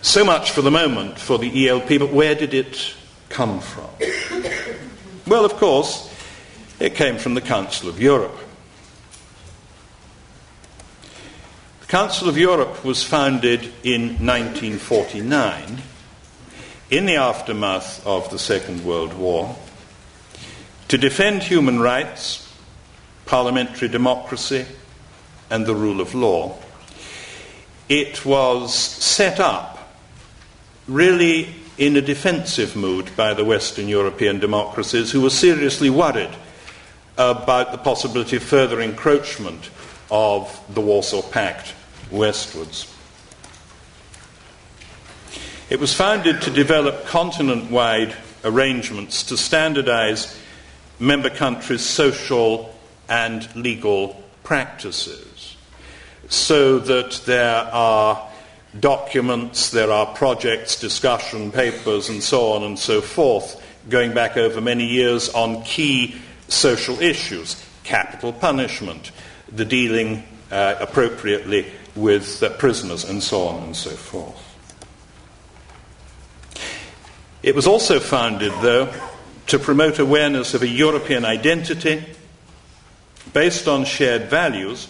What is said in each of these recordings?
So much for the moment for the ELP, but where did it come from? Well, of course, it came from the Council of Europe. The Council of Europe was founded in 1949 in the aftermath of the Second World War to defend human rights, parliamentary democracy, and the rule of law. It was set up really in a defensive mood by the Western European democracies, who were seriously worried about the possibility of further encroachment of the Warsaw Pact westwards. It was founded to develop continent-wide arrangements to standardize member countries' social and legal practices, so that there are documents, there are projects, discussion papers, and so on and so forth, going back over many years on key social issues: capital punishment, the dealing appropriately with prisoners, and so on and so forth. It was also founded, though, to promote awareness of a European identity based on shared values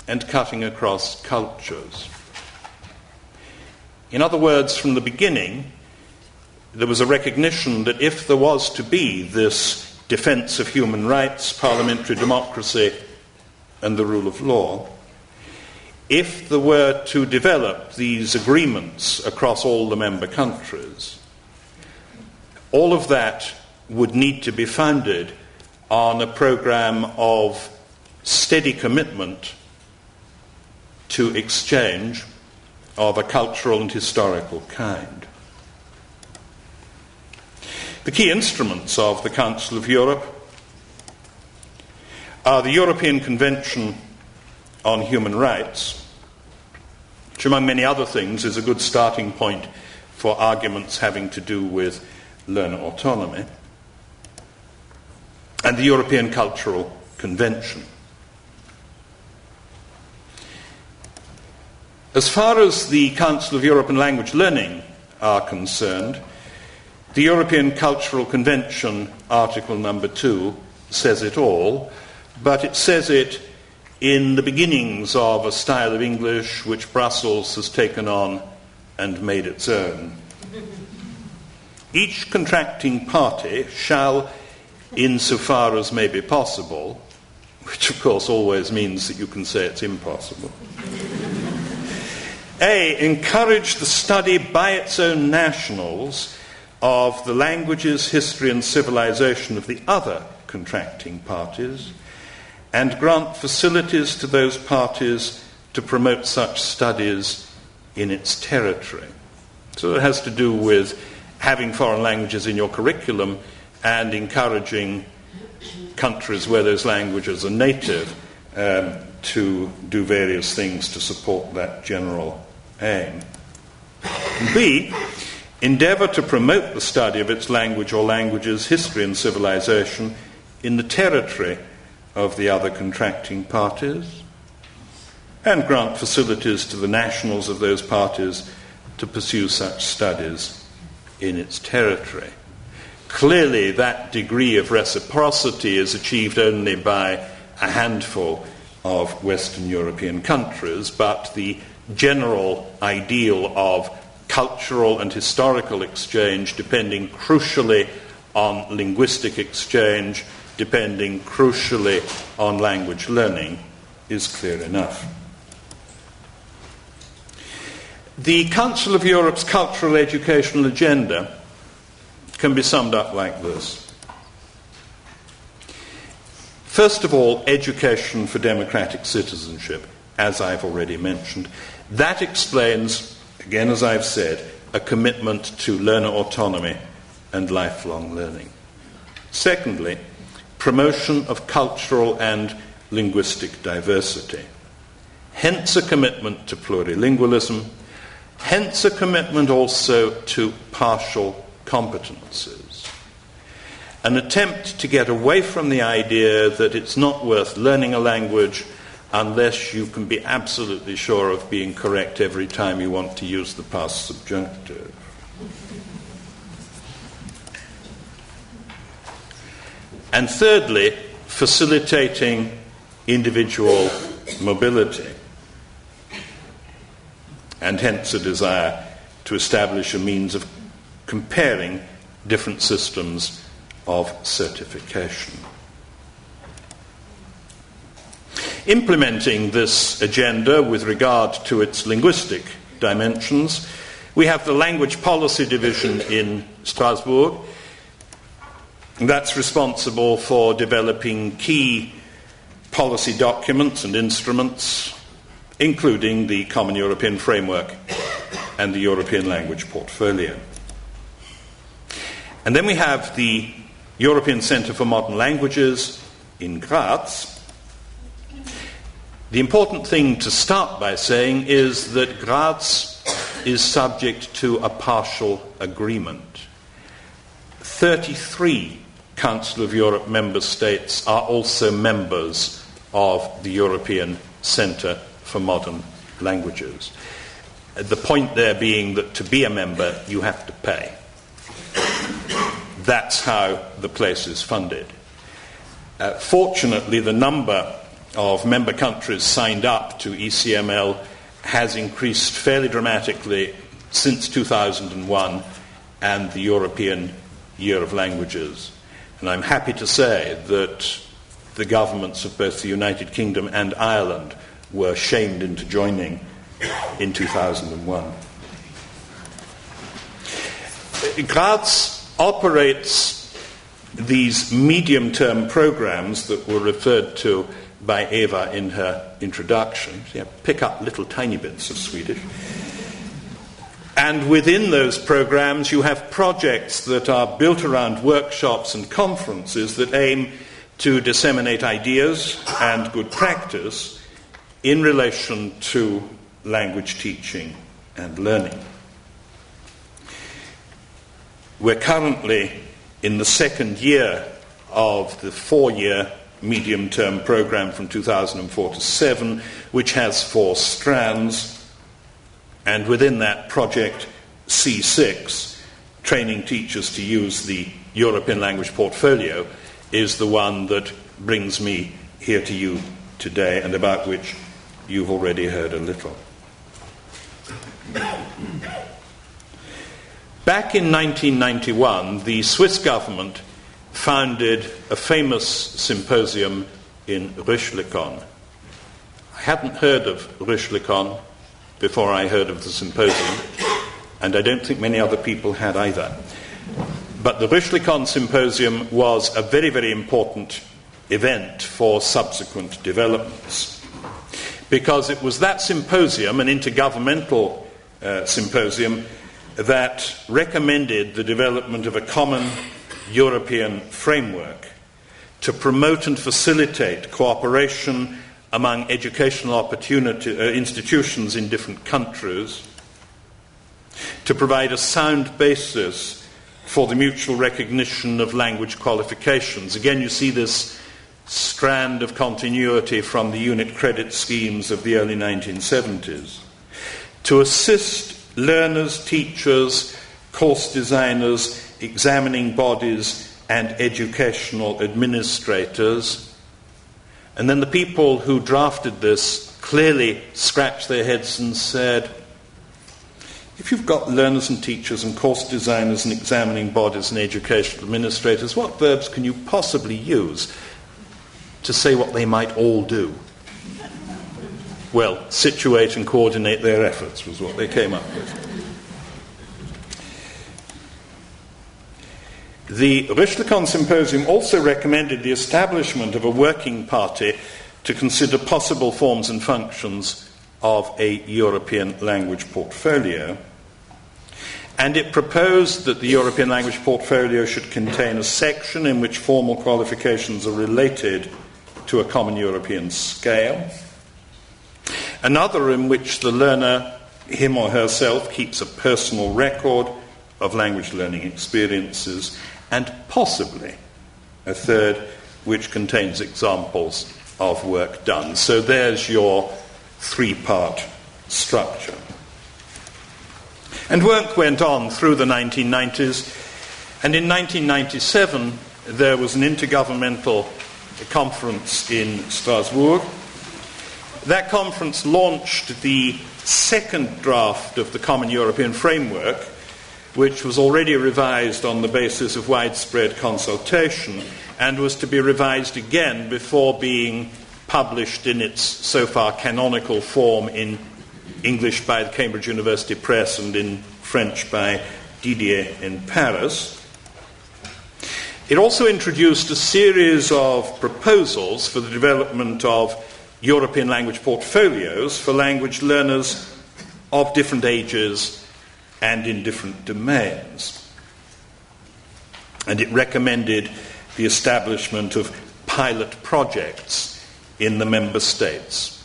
and cutting across cultures. In other words, from the beginning, there was a recognition that if there was to be this defense of human rights, parliamentary democracy, and the rule of law, if there were to develop these agreements across all the member countries, all of that would need to be founded on a program of steady commitment to exchange of a cultural and historical kind. The key instruments of the Council of Europe are the European Convention on Human Rights, which among many other things is a good starting point for arguments having to do with learner autonomy, and the European Cultural Convention. As far as the Council of Europe and Language Learning are concerned, the European Cultural Convention, Article number 2, says it all, but it says it in the beginnings of a style of English which Brussels has taken on and made its own. Each contracting party shall, insofar as may be possible, which of course always means that you can say it's impossible, A, encourage the study by its own nationals of the languages, history and civilization of the other contracting parties, and grant facilities to those parties to promote such studies in its territory. So it has to do with having foreign languages in your curriculum and encouraging countries where those languages are native to do various things to support that general aim. B, endeavour to promote the study of its language or languages, history and civilization in the territory of the other contracting parties, and grant facilities to the nationals of those parties to pursue such studies in its territory. Clearly, that degree of reciprocity is achieved only by a handful of Western European countries, but the general ideal of cultural and historical exchange, depending crucially on linguistic exchange, depending crucially on language learning, is clear enough. The Council of Europe's cultural educational agenda can be summed up like this. First of all, education for democratic citizenship, as I've already mentioned. That explains, again as I've said, a commitment to learner autonomy and lifelong learning. Secondly, promotion of cultural and linguistic diversity. Hence a commitment to plurilingualism, hence a commitment also to partial competences. An attempt to get away from the idea that it's not worth learning a language unless you can be absolutely sure of being correct every time you want to use the past subjunctive. And thirdly, facilitating individual mobility, and hence a desire to establish a means of comparing different systems of certification. Implementing this agenda with regard to its linguistic dimensions, we have the Language Policy Division in Strasbourg. That's responsible for developing key policy documents and instruments, including the Common European Framework and the European Language Portfolio. And then we have the European Centre for Modern Languages in Graz. The important thing to start by saying is that Graz is subject to a partial agreement. 33 Council of Europe member states are also members of the European Centre for Modern Languages. The point there being that to be a member, you have to pay. That's how the place is funded. Fortunately, the number of member countries signed up to ECML has increased fairly dramatically since 2001 and the European Year of Languages. And I'm happy to say that the governments of both the United Kingdom and Ireland were shamed into joining in 2001. Graz operates these medium-term programs that were referred to by Eva in her introduction. So pick up little tiny bits of Swedish. And within those programs you have projects that are built around workshops and conferences that aim to disseminate ideas and good practice in relation to language teaching and learning. We're currently in the second year of the 4-year medium-term program from 2004 to 7, which has 4 strands, and within that project C6, training teachers to use the European Language Portfolio, is the one that brings me here to you today and about which you've already heard a little. Back in 1991, the Swiss government founded a famous symposium in Rüschlikon. I hadn't heard of Rüschlikon before I heard of the symposium, and I don't think many other people had either. But the Rüschlikon Symposium was a very, very important event for subsequent developments, because it was that symposium, an intergovernmental symposium, that recommended the development of a common European framework to promote and facilitate cooperation among educational institutions in different countries, to provide a sound basis for the mutual recognition of language qualifications. Again, you see this strand of continuity from the unit credit schemes of the early 1970s. To assist learners, teachers, course designers, examining bodies, and educational administrators. And then the people who drafted this clearly scratched their heads and said, if you've got learners and teachers and course designers and examining bodies and educational administrators, what verbs can you possibly use to say what they might all do? Well, situate and coordinate their efforts was what they came up with. The Rüschlikon Symposium also recommended the establishment of a working party to consider possible forms and functions of a European language portfolio, and it proposed that the European language portfolio should contain a section in which formal qualifications are related to a common European scale, another in which the learner, him or herself, keeps a personal record of language learning experiences, and possibly a third which contains examples of work done. So there's your three-part structure. And work went on through the 1990s, and in 1997 there was an intergovernmental conference in Strasbourg. That conference launched the second draft of the Common European Framework, which was already revised on the basis of widespread consultation and was to be revised again before being published in its so far canonical form in English by the Cambridge University Press and in French by Didier in Paris. It also introduced a series of proposals for the development of European language portfolios for language learners of different ages and in different domains. And it recommended the establishment of pilot projects in the member states.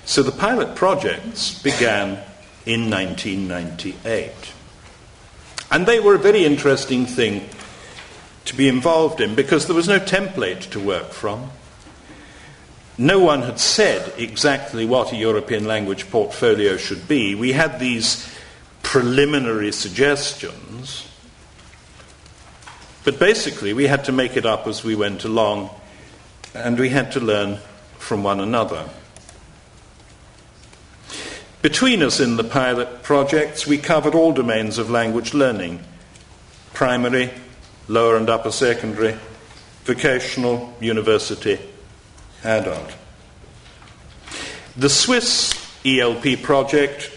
So the pilot projects began in 1998. And they were a very interesting thing to be involved in because there was no template to work from. No one had said exactly what a European language portfolio should be. We had these preliminary suggestions, but basically we had to make it up as we went along, and we had to learn from one another. Between us in the pilot projects, we covered all domains of language learning: primary, lower and upper secondary, vocational, university, adult. The Swiss ELP project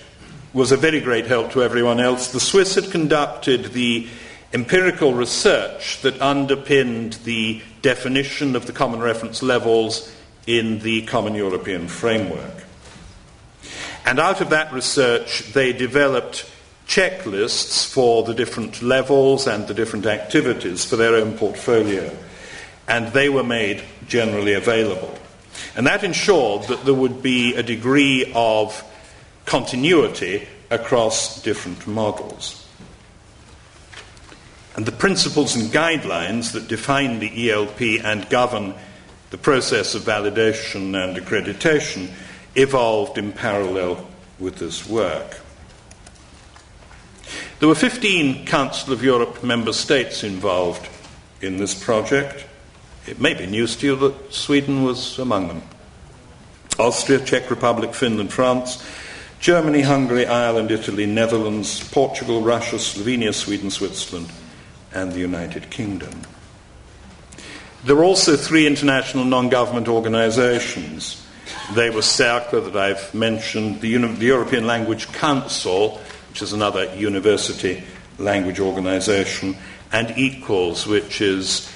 was a very great help to everyone else. The Swiss had conducted the empirical research that underpinned the definition of the common reference levels in the Common European Framework. And out of that research, they developed checklists for the different levels and the different activities for their own portfolio. And they were made generally available. And that ensured that there would be a degree of continuity across different models. And the principles and guidelines that define the ELP and govern the process of validation and accreditation evolved in parallel with this work. There were 15 Council of Europe member states involved in this project. It may be news to you that Sweden was among them. Austria, Czech Republic, Finland, France, Germany, Hungary, Ireland, Italy, Netherlands, Portugal, Russia, Slovenia, Sweden, Switzerland, and the United Kingdom. There were also 3 international non-government organisations. They were CERCLA, that I've mentioned, the European Language Council, which is another university language organisation, and EQUALS, which is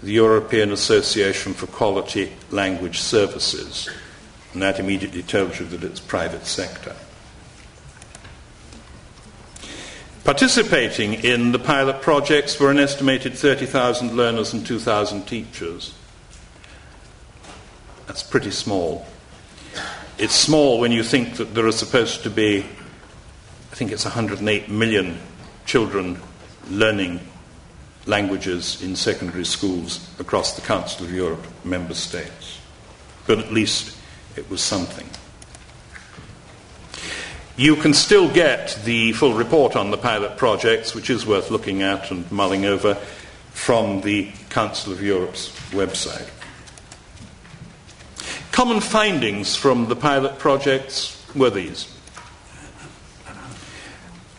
the European Association for Quality Language Services. And that immediately tells you that it's private sector. Participating in the pilot projects were an estimated 30,000 learners and 2,000 teachers. That's pretty small. It's small when you think that there are supposed to be, I think it's 108 million children learning languages in secondary schools across the Council of Europe member states. But at least it was something. You can still get the full report on the pilot projects, which is worth looking at and mulling over, from the Council of Europe's website. Common findings from the pilot projects were these.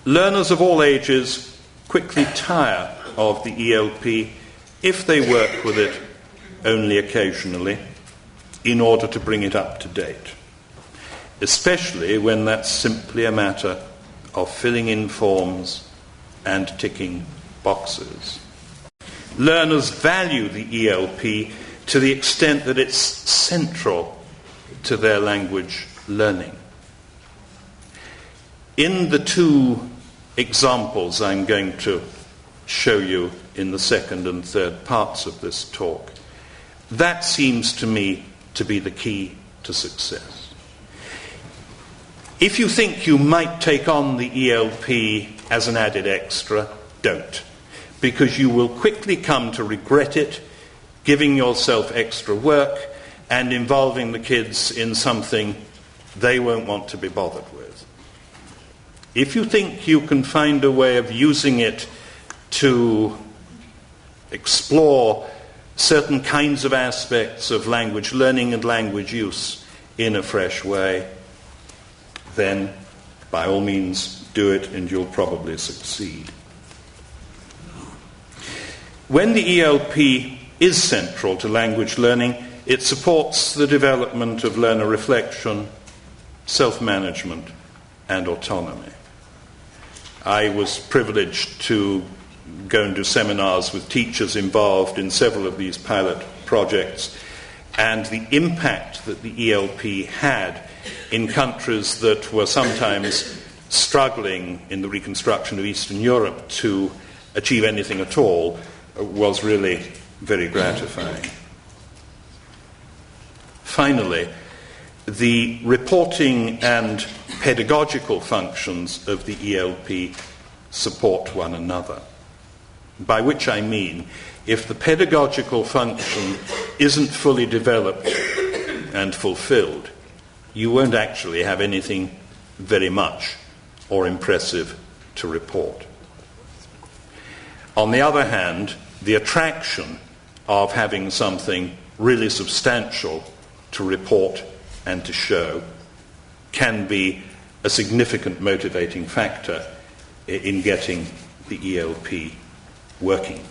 Learners of all ages quickly tire of the ELP if they work with it only occasionally in order to bring it up to date, especially when that's simply a matter of filling in forms and ticking boxes. Learners value the ELP to the extent that it's central to their language learning. In the 2 examples I'm going to show you in the second and third parts of this talk, that seems to me to be the key to success. If you think you might take on the ELP as an added extra, don't, because you will quickly come to regret it giving yourself extra work and involving the kids in something they won't want to be bothered with. If you think you can find a way of using it to explore certain kinds of aspects of language learning and language use in a fresh way, then by all means do it and you'll probably succeed. When the ELP is central to language learning, it supports the development of learner reflection, self-management, and autonomy. I was privileged to go and do seminars with teachers involved in several of these pilot projects, and the impact that the ELP had in countries that were sometimes struggling in the reconstruction of Eastern Europe to achieve anything at all was really very gratifying. Finally, the reporting and pedagogical functions of the ELP support one another. By which I mean, if the pedagogical function isn't fully developed and fulfilled, you won't actually have anything very much or impressive to report. On the other hand, the attraction of having something really substantial to report and to show can be a significant motivating factor in getting the ELP working.